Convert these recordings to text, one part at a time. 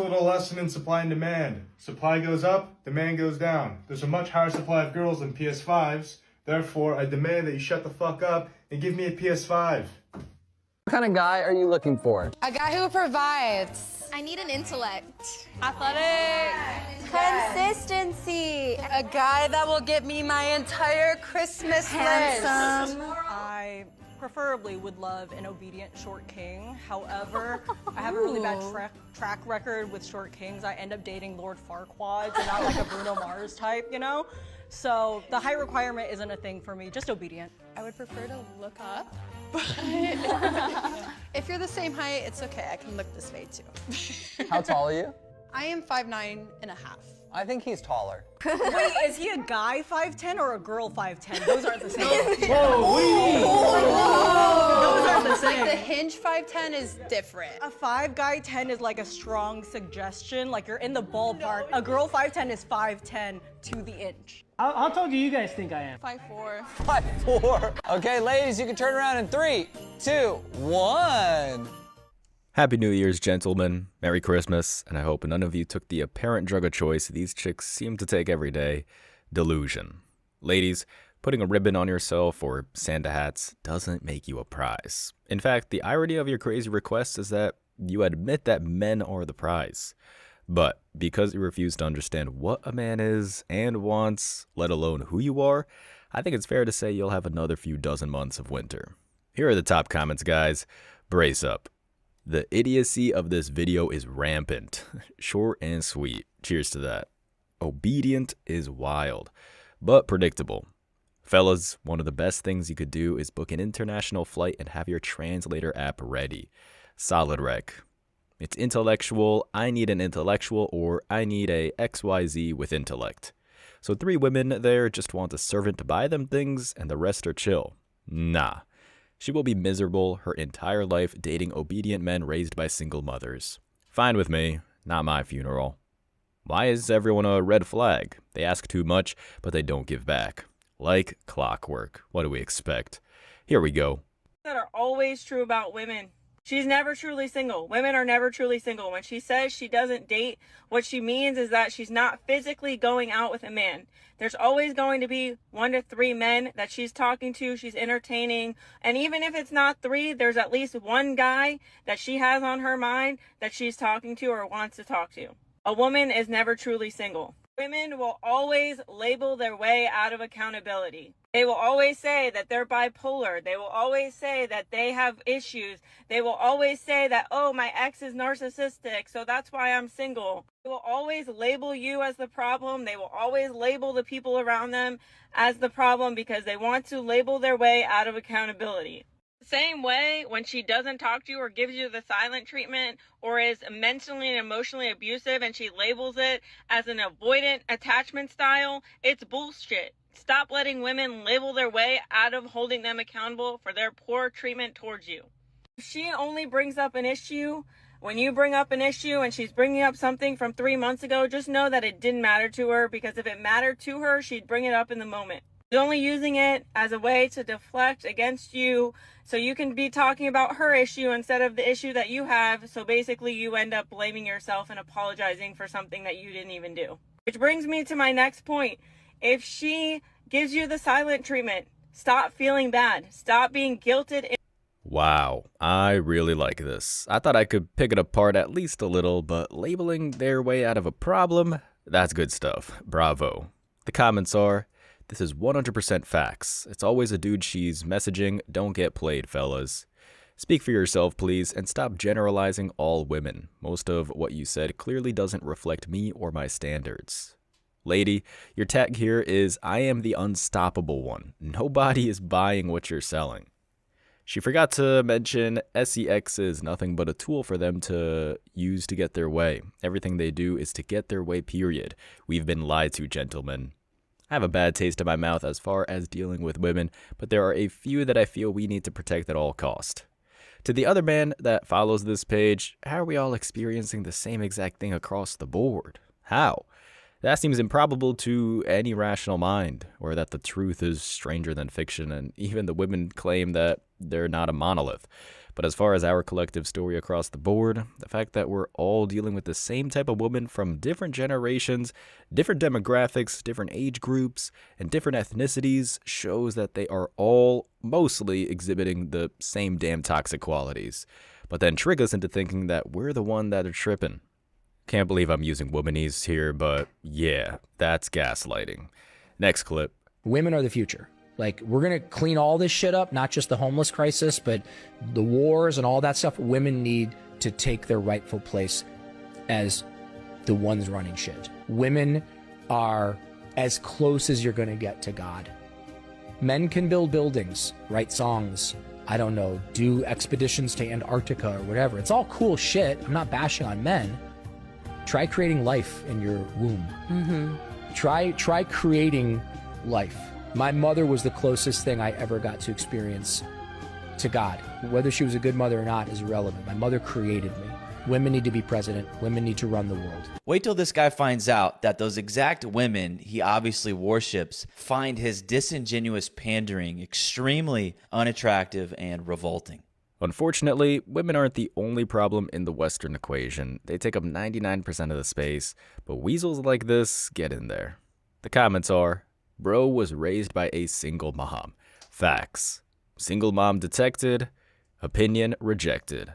little lesson in supply and demand. Supply goes up, demand goes down. There's a much higher supply of girls than PS5s. Therefore, I demand that you shut the fuck up and give me a PS5. What kind of guy are you looking for? A guy who provides. I need an intellect. Athletic. Consistency. A guy that will get me my entire Christmas Handsome. list. I preferably would love an obedient short king. However, I have a really bad track record with short kings. I end up dating Lord Farquaad, and not like a Bruno Mars type, you know? So the height requirement isn't a thing for me, just obedient. I would prefer to look up, but if you're the same height, it's okay. I can look this way too. How tall are you? I am 5'9" and a half. I think he's taller. Wait, is he a guy 5'10" or a girl 5'10"? Those aren't the same. Those aren't the same. The hinge 5'10" is different. A 5 guy 10 is like a strong suggestion, like you're in the ballpark. A girl 5'10" is 5'10" to the inch. How tall do you guys think I am? 5'4". 5'4". Okay, ladies, you can turn around in 3, 2, 1. Happy New Year's, gentlemen. Merry Christmas, and I hope none of you took the apparent drug of choice these chicks seem to take every day, delusion. Ladies, putting a ribbon on yourself or Santa hats doesn't make you a prize. In fact, the irony of your crazy request is that you admit that men are the prize. But because you refuse to understand what a man is and wants, let alone who you are, I think it's fair to say you'll have another few dozen months of winter. Here are the top comments, guys. Brace up. The idiocy of this video is rampant. Short and sweet. Cheers to that. Obedient is wild, but predictable. Fellas, one of the best things you could do is book an international flight and have your translator app ready. Solid rec. It's intellectual, I need an intellectual, or I need a XYZ with intellect. So 3 women there just want a servant to buy them things and the rest are chill. Nah. She will be miserable her entire life dating obedient men raised by single mothers. Fine with me, not my funeral. Why is everyone a red flag? They ask too much, but they don't give back. Like clockwork. What do we expect? Here we go. That are always true about women. She's never truly single. Women are never truly single. When she says she doesn't date, what she means is that she's not physically going out with a man. There's always going to be 1 to 3 men that she's talking to, she's entertaining. And even if it's not 3, there's at least 1 guy that she has on her mind that she's talking to or wants to talk to. A woman is never truly single. Women will always label their way out of accountability. They will always say that they're bipolar. They will always say that they have issues. They will always say that, oh, my ex is narcissistic, so that's why I'm single. They will always label you as the problem. They will always label the people around them as the problem because they want to label their way out of accountability. Same way when she doesn't talk to you or gives you the silent treatment or is mentally and emotionally abusive and she labels it as an avoidant attachment style, it's bullshit. Stop letting women label their way out of holding them accountable for their poor treatment towards you. If she only brings up an issue when you bring up an issue and she's bringing up something from 3 months ago, just know that it didn't matter to her, because if it mattered to her, she'd bring it up in the moment. She's only using it as a way to deflect against you so you can be talking about her issue instead of the issue that you have. So basically you end up blaming yourself and apologizing for something that you didn't even do. Which brings me to my next point. If she gives you the silent treatment, stop feeling bad. Stop being guilted. Wow, I really like this. I thought I could pick it apart at least a little, but labeling their way out of a problem, that's good stuff. Bravo. The comments are, this is 100% facts. It's always a dude she's messaging. Don't get played, fellas. Speak for yourself, please, and stop generalizing all women. Most of what you said clearly doesn't reflect me or my standards. Lady, your tag here is, I am the unstoppable one. Nobody is buying what you're selling. She forgot to mention SEX is nothing but a tool for them to use to get their way. Everything they do is to get their way, period. We've been lied to, gentlemen. I have a bad taste in my mouth as far as dealing with women, but there are a few that I feel we need to protect at all cost. To the other man that follows this page, how are we all experiencing the same exact thing across the board? How? That seems improbable to any rational mind, or that the truth is stranger than fiction, and even the women claim that they're not a monolith. But as far as our collective story across the board, the fact that we're all dealing with the same type of woman from different generations, different demographics, different age groups, and different ethnicities shows that they are all mostly exhibiting the same damn toxic qualities. But then trick us into thinking that we're the one that are tripping. Can't believe I'm using womanese here, but yeah, that's gaslighting. Next clip. Women are the future. Like, we're going to clean all this shit up, not just the homeless crisis, but the wars and all that stuff. Women need to take their rightful place as the ones running shit. Women are as close as you're going to get to God. Men can build buildings, write songs, I don't know, do expeditions to Antarctica or whatever. It's all cool shit. I'm not bashing on men. Try creating life in your womb. Mm-hmm. Try creating life. My mother was the closest thing I ever got to experience to God. Whether she was a good mother or not is irrelevant. My mother created me. Women need to be president. Women need to run the world. Wait till this guy finds out that those exact women he obviously worships find his disingenuous pandering extremely unattractive and revolting. Unfortunately, women aren't the only problem in the Western equation. They take up 99% of the space, but weasels like this get in there. The comments are, bro was raised by a single mom. Facts. Single mom detected. Opinion rejected.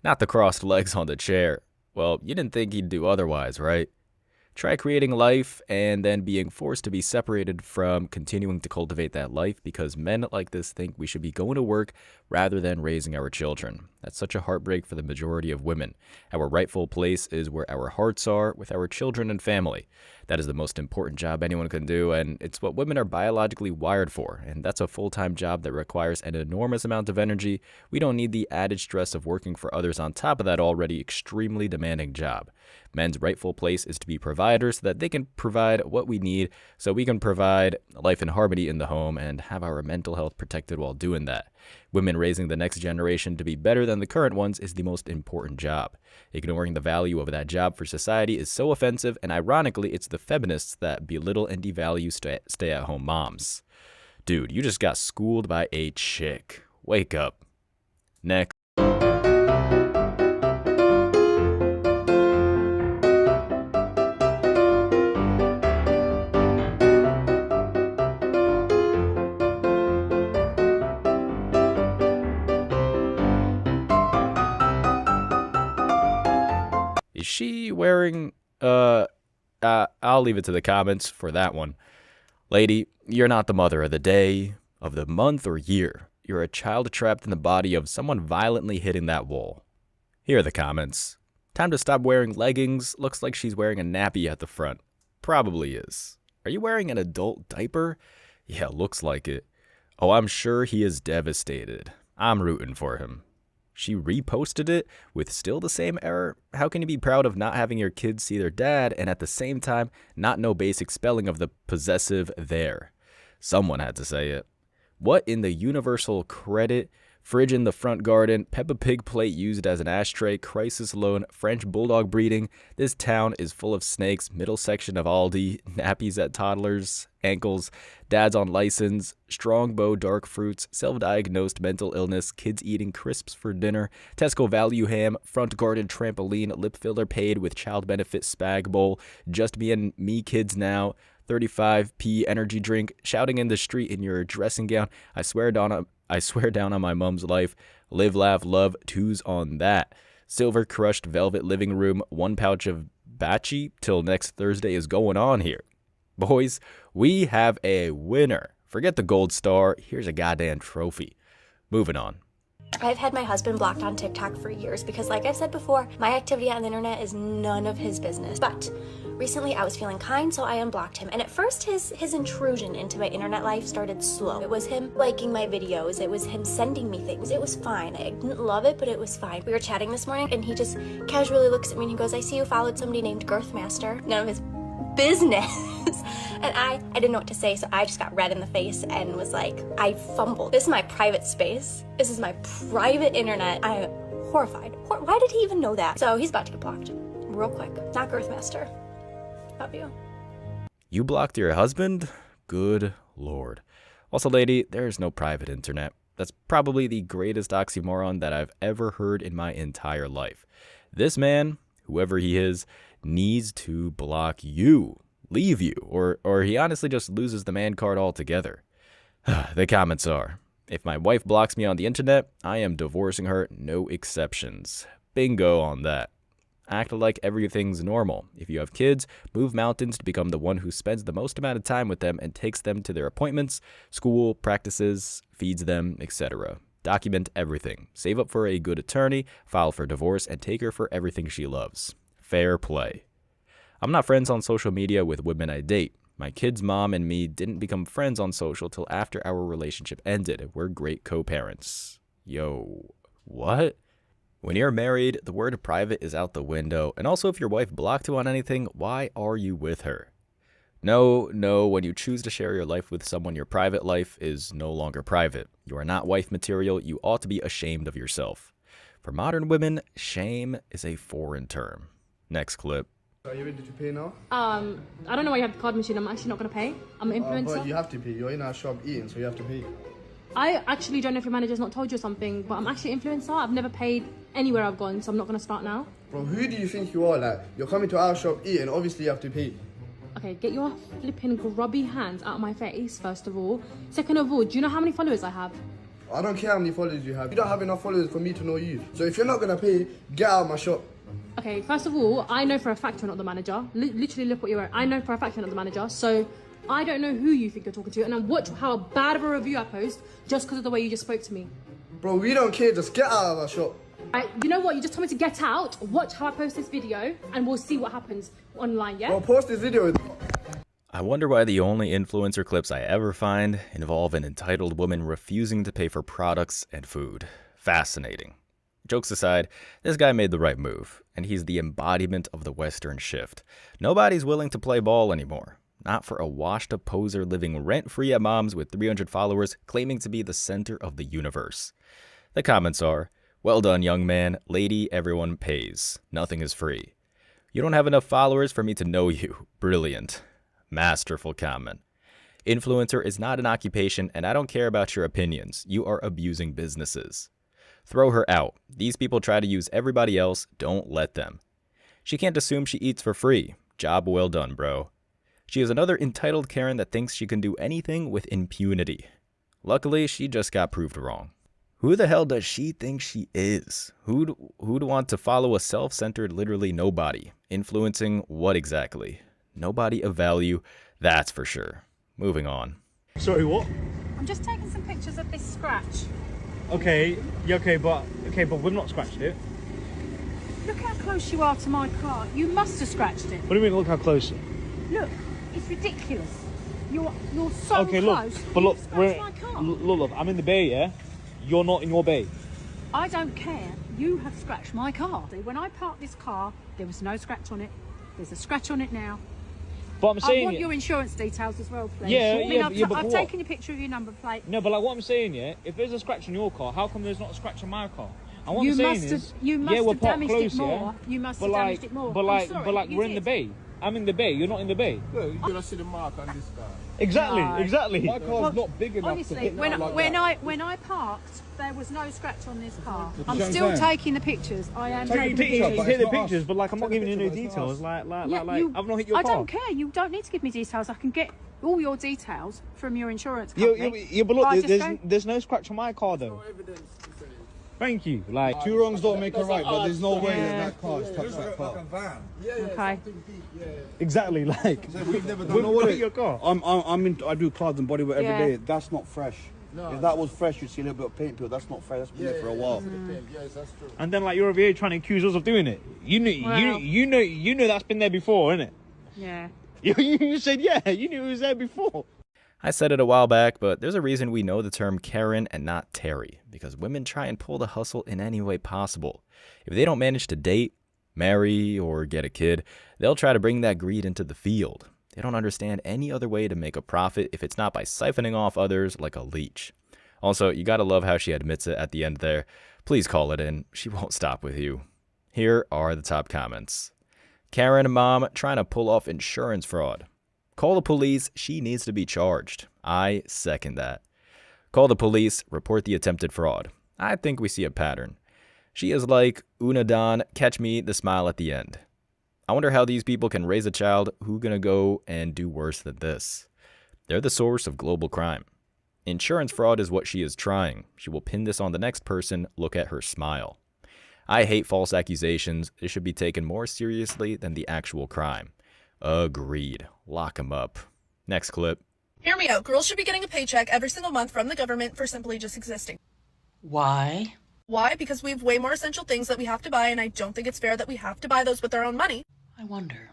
Not the crossed legs on the chair. Well, you didn't think he'd do otherwise, right? Try creating life and then being forced to be separated from continuing to cultivate that life because men like this think we should be going to work rather than raising our children. That's such a heartbreak for the majority of women. Our rightful place is where our hearts are with our children and family. That is the most important job anyone can do, and it's what women are biologically wired for, and that's a full-time job that requires an enormous amount of energy. We don't need the added stress of working for others on top of that already extremely demanding job. Men's rightful place is to be providers so that they can provide what we need so we can provide life and harmony in the home and have our mental health protected while doing that. Women raising the next generation to be better than the current ones is the most important job. Ignoring the value of that job for society is so offensive, and ironically, it's the feminists that belittle and devalue stay-at-home moms. Dude, you just got schooled by a chick. Wake up. Next. Is she wearing, I'll leave it to the comments for that one. Lady, you're not the mother of the day, of the month, or year. You're a child trapped in the body of someone violently hitting that wall. Here are the comments. Time to stop wearing leggings. Looks like she's wearing a nappy at the front. Probably is. Are you wearing an adult diaper? Yeah, looks like it. Oh, I'm sure he is devastated. I'm rooting for him. She reposted it with still the same error? How can you be proud of not having your kids see their dad and at the same time not know basic spelling of the possessive there? Someone had to say it. What in the universal credit? Fridge in the front garden, Peppa Pig plate used as an ashtray, crisis loan, French bulldog breeding. This town is full of snakes, middle section of Aldi, nappies at toddlers, ankles, dads on license, strongbow dark fruits, self-diagnosed mental illness, kids eating crisps for dinner, Tesco value ham, front garden trampoline, lip filler paid with child benefit spag bowl, just me and me kids now, 35p energy drink, shouting in the street in your dressing gown. I swear down on my mom's life. Live, laugh, love, twos on that. Silver crushed velvet living room, 1 pouch of Batchy till next Thursday is going on here. Boys, we have a winner. Forget the gold star. Here's a goddamn trophy. Moving on. I've had my husband blocked on TikTok for years because, like I've said before, my activity on the internet is none of his business. But recently I was feeling kind, so I unblocked him. And at first his intrusion into my internet life started slow. It was him liking my videos. It was him sending me things. It was fine. I didn't love it, but it was fine. We were chatting this morning and he just casually looks at me and he goes, I see you followed somebody named Girthmaster. None of his business. And I didn't know what to say, so I just got red in the face and was like, I fumbled. This is my private space. This is my private internet. I am horrified. Why did he even know that? So he's about to get blocked. Real quick. Not Girthmaster. Love you. You blocked your husband? Good lord. Also, lady, there is no private internet. That's probably the greatest oxymoron that I've ever heard in my entire life. This man, whoever he is, needs to block you, leave you, or he honestly just loses the man card altogether. The comments are, if my wife blocks me on the internet, I am divorcing her, no exceptions. Bingo on that. Act like everything's normal. If you have kids, move mountains to become the one who spends the most amount of time with them and takes them to their appointments, school, practices, feeds them, etc. Document everything. Save up for a good attorney, file for divorce, and take her for everything she loves. Fair play. I'm not friends on social media with women I date. My kid's mom and me didn't become friends on social till after our relationship ended. We're great co-parents. Yo, what? When you're married, the word private is out the window, and also if your wife blocked you on anything, why are you with her? No, when you choose to share your life with someone, your private life is no longer private. You are not wife material, you ought to be ashamed of yourself. For modern women, shame is a foreign term. Next clip. Are you ready to pay now? I don't know why you have the card machine. I'm actually not going to pay. I'm an influencer. But you have to pay. You're in our shop eating, so you have to pay. I actually don't know if your manager's not told you something, but I'm actually an influencer. I've never paid anywhere I've gone, so I'm not going to start now. Bro, who do you think you are? Like, you're coming to our shop eating, obviously you have to pay. Okay, get your flipping grubby hands out of my face, first of all. Second of all, do you know how many followers I have? I don't care how many followers you have. You don't have enough followers for me to know you. So if you're not going to pay, get out of my shop. Okay, first of all, I know for a fact you're not the manager. Literally, look what you're wearing. I know for a fact you're not the manager, so I don't know who you think you're talking to, and then watch how bad of a review I post just because of the way you just spoke to me. Bro, we don't care. Just get out of our shop. You know what? You just told me to get out. Watch how I post this video, and we'll see what happens online, yeah? Bro, post this video. I wonder why the only influencer clips I ever find involve an entitled woman refusing to pay for products and food. Fascinating. Jokes aside, this guy made the right move, and he's the embodiment of the Western shift. Nobody's willing to play ball anymore. Not for a washed-up poser living rent-free at mom's with 300 followers claiming to be the center of the universe. The comments are, well done, young man, lady, everyone pays. Nothing is free. You don't have enough followers for me to know you. Brilliant. Masterful comment. Influencer is not an occupation, and I don't care about your opinions. You are abusing businesses. Throw her out. These people try to use everybody else. Don't let them. She can't assume she eats for free. Job well done, bro. She is another entitled Karen that thinks she can do anything with impunity. Luckily, she just got proved wrong. Who the hell does she think she is? Who'd want to follow a self-centered literally nobody? Influencing what exactly? Nobody of value, that's for sure. Moving on. Sorry, what? I'm just taking some pictures of this scratch. Okay, yeah, okay, but we've not scratched it. Look how close you are to my car. You must have scratched it. What do you mean, look how close? Look, it's ridiculous. You're so okay, close. Look, but look, My car. look, I'm in the bay, yeah? You're not in your bay. I don't care. You have scratched my car. When I parked this car, there was no scratch on it. There's a scratch on it now. But I'm saying, I want your insurance details as well, please. Yeah, I've taken a picture of your number plate. No, but like what I'm saying, yeah, if there's a scratch on your car, how come there's not a scratch on my car? And what You I'm saying must is, have- you must yeah, we're have parked damaged close, it more. yeah? You must but have like, damaged it more. But I'm like, sorry, but like, you we're in the did. bay. I'm in the bay. You're not in the bay. Look, you're going to see the mark on this car. Exactly, No. exactly. My car's not big enough Honestly, to hit when like I parked, there was no scratch on this car. You I'm know what still I'm saying? taking the pictures. I am Taking taking the pictures, pictures. take the it's not pictures, us. but like I'm not Take giving you the no pictures, it's not details. us. I've not hit your I car. don't care. You don't need to give me details. I can get all your details from your insurance Yeah, company. yeah, but I look, just there's no scratch on my car though. Thank you. Like, Two wrongs don't make a right, but there's no way that car has touched that car. Okay. exactly, like. We've never We've done not hit your car. I do cars and bodywork every Yeah. day. That's not fresh. If that was fresh, you'd see a little bit of paint peel. That's not fresh. That's been there for a while. And then like you're over here trying to accuse us of doing it. You know that's been there before, innit? Yeah. You said yeah. You knew it was there before. I said it a while back, but there's a reason we know the term Karen and not Terry, because women try and pull the hustle in any way possible. If they don't manage to date, marry, or get a kid, they'll try to bring that greed into the field. They don't understand any other way to make a profit if it's not by siphoning off others like a leech. Also, you gotta love how she admits it at the end there. Please call it in. She won't stop with you. Here are the top comments. Karen mom trying to pull off insurance fraud. Call the police. She needs to be charged. I second that. Call the police, report the attempted fraud. I think we see a pattern. She is like Una Don, catch me the smile at the end. I wonder how these people can raise a child who gonna go and do worse than this. They're the source of global crime. Insurance fraud is what she is trying. She will pin this on the next person. Look at her smile. I hate false accusations. It should be taken more seriously than the actual crime. Agreed. Lock 'em up. Next clip. Hear me out. Girls should be getting a paycheck every single month from the government for simply just existing. Why? Why? Because we have way more essential things that we have to buy, and I don't think it's fair that we have to buy those with our own money. I wonder,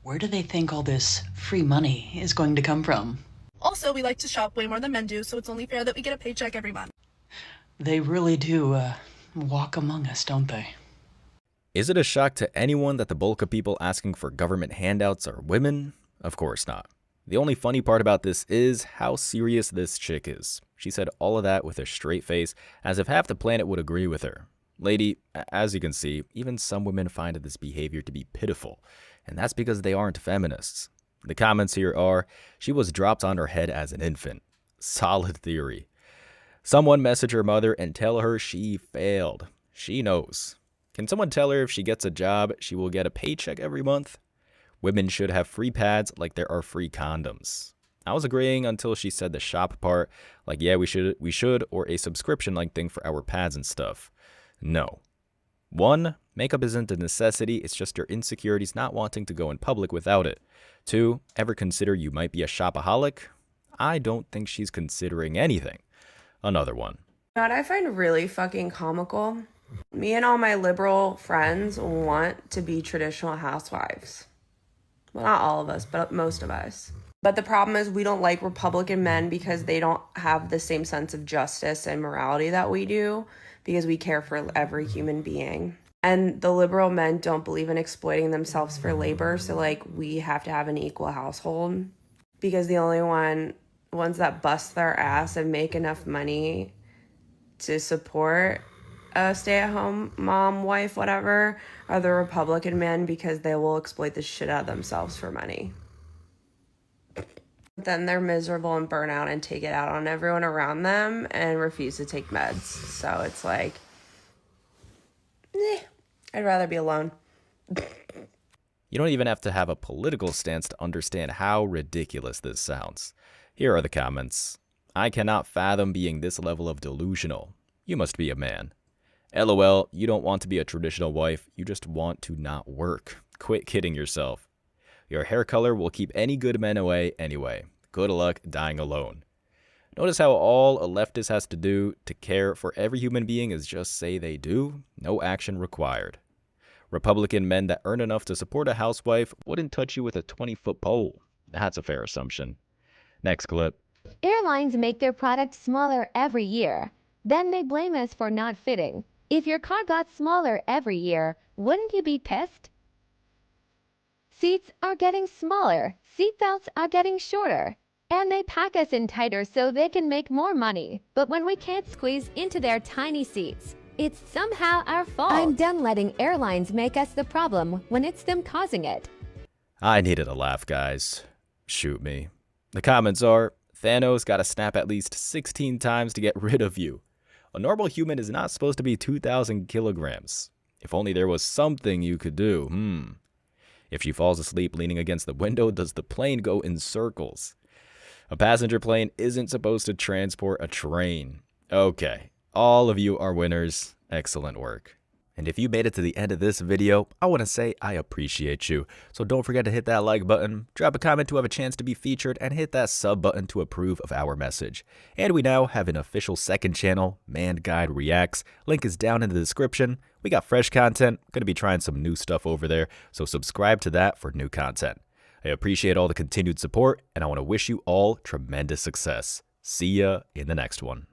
where do they think all this free money is going to come from? Also, we like to shop way more than men do, so it's only fair that we get a paycheck every month. They really do, walk among us, don't they? Is it a shock to anyone that the bulk of people asking for government handouts are women? Of course not. The only funny part about this is how serious this chick is. She said all of that with a straight face, as if half the planet would agree with her. Lady, as you can see, even some women find this behavior to be pitiful, and that's because they aren't feminists. The comments here are, she was dropped on her head as an infant. Solid theory. Someone message her mother and tell her she failed. She knows. Can someone tell her if she gets a job, she will get a paycheck every month? Women should have free pads like there are free condoms. I was agreeing until she said the shop part, like yeah, we should, or a subscription-like thing for our pads and stuff. No. 1, makeup isn't a necessity, it's just your insecurities not wanting to go in public without it. 2, ever consider you might be a shopaholic? I don't think she's considering anything. Another one. You know what I find really fucking comical? Me and all my liberal friends want to be traditional housewives. Well, not all of us, but most of us. But the problem is we don't like Republican men because they don't have the same sense of justice and morality that we do, because we care for every human being. And the liberal men don't believe in exploiting themselves for labor, so like we have to have an equal household, because the only ones that bust their ass and make enough money to support a stay-at-home mom, wife, whatever, are the Republican men, because they will exploit the shit out of themselves for money. Then they're miserable and burn out and take it out on everyone around them and refuse to take meds. So it's like, I'd rather be alone. You don't even have to have a political stance to understand how ridiculous this sounds. Here are the comments. I cannot fathom being this level of delusional. You must be a man. LOL, you don't want to be a traditional wife, you just want to not work. Quit kidding yourself. Your hair color will keep any good men away anyway. Good luck dying alone. Notice how all a leftist has to do to care for every human being is just say they do, no action required. Republican men that earn enough to support a housewife wouldn't touch you with a 20-foot pole. That's a fair assumption. Next clip. Airlines make their products smaller every year. Then they blame us for not fitting. If your car got smaller every year, wouldn't you be pissed? Seats are getting smaller, seatbelts are getting shorter, and they pack us in tighter so they can make more money. But when we can't squeeze into their tiny seats, it's somehow our fault. I'm done letting airlines make us the problem when it's them causing it. I needed a laugh, guys. Shoot me. The comments are, Thanos gotta snap at least 16 times to get rid of you. A normal human is not supposed to be 2,000 kilograms. If only there was something you could do, If she falls asleep leaning against the window, does the plane go in circles? A passenger plane isn't supposed to transport a train. Okay, all of you are winners. Excellent work. And if you made it to the end of this video, I want to say I appreciate you. So don't forget to hit that like button, drop a comment to have a chance to be featured, and hit that sub button to approve of our message. And we now have an official second channel, Man Guide Reacts. Link is down in the description. We got fresh content, going to be trying some new stuff over there, so subscribe to that for new content. I appreciate all the continued support, and I want to wish you all tremendous success. See ya in the next one.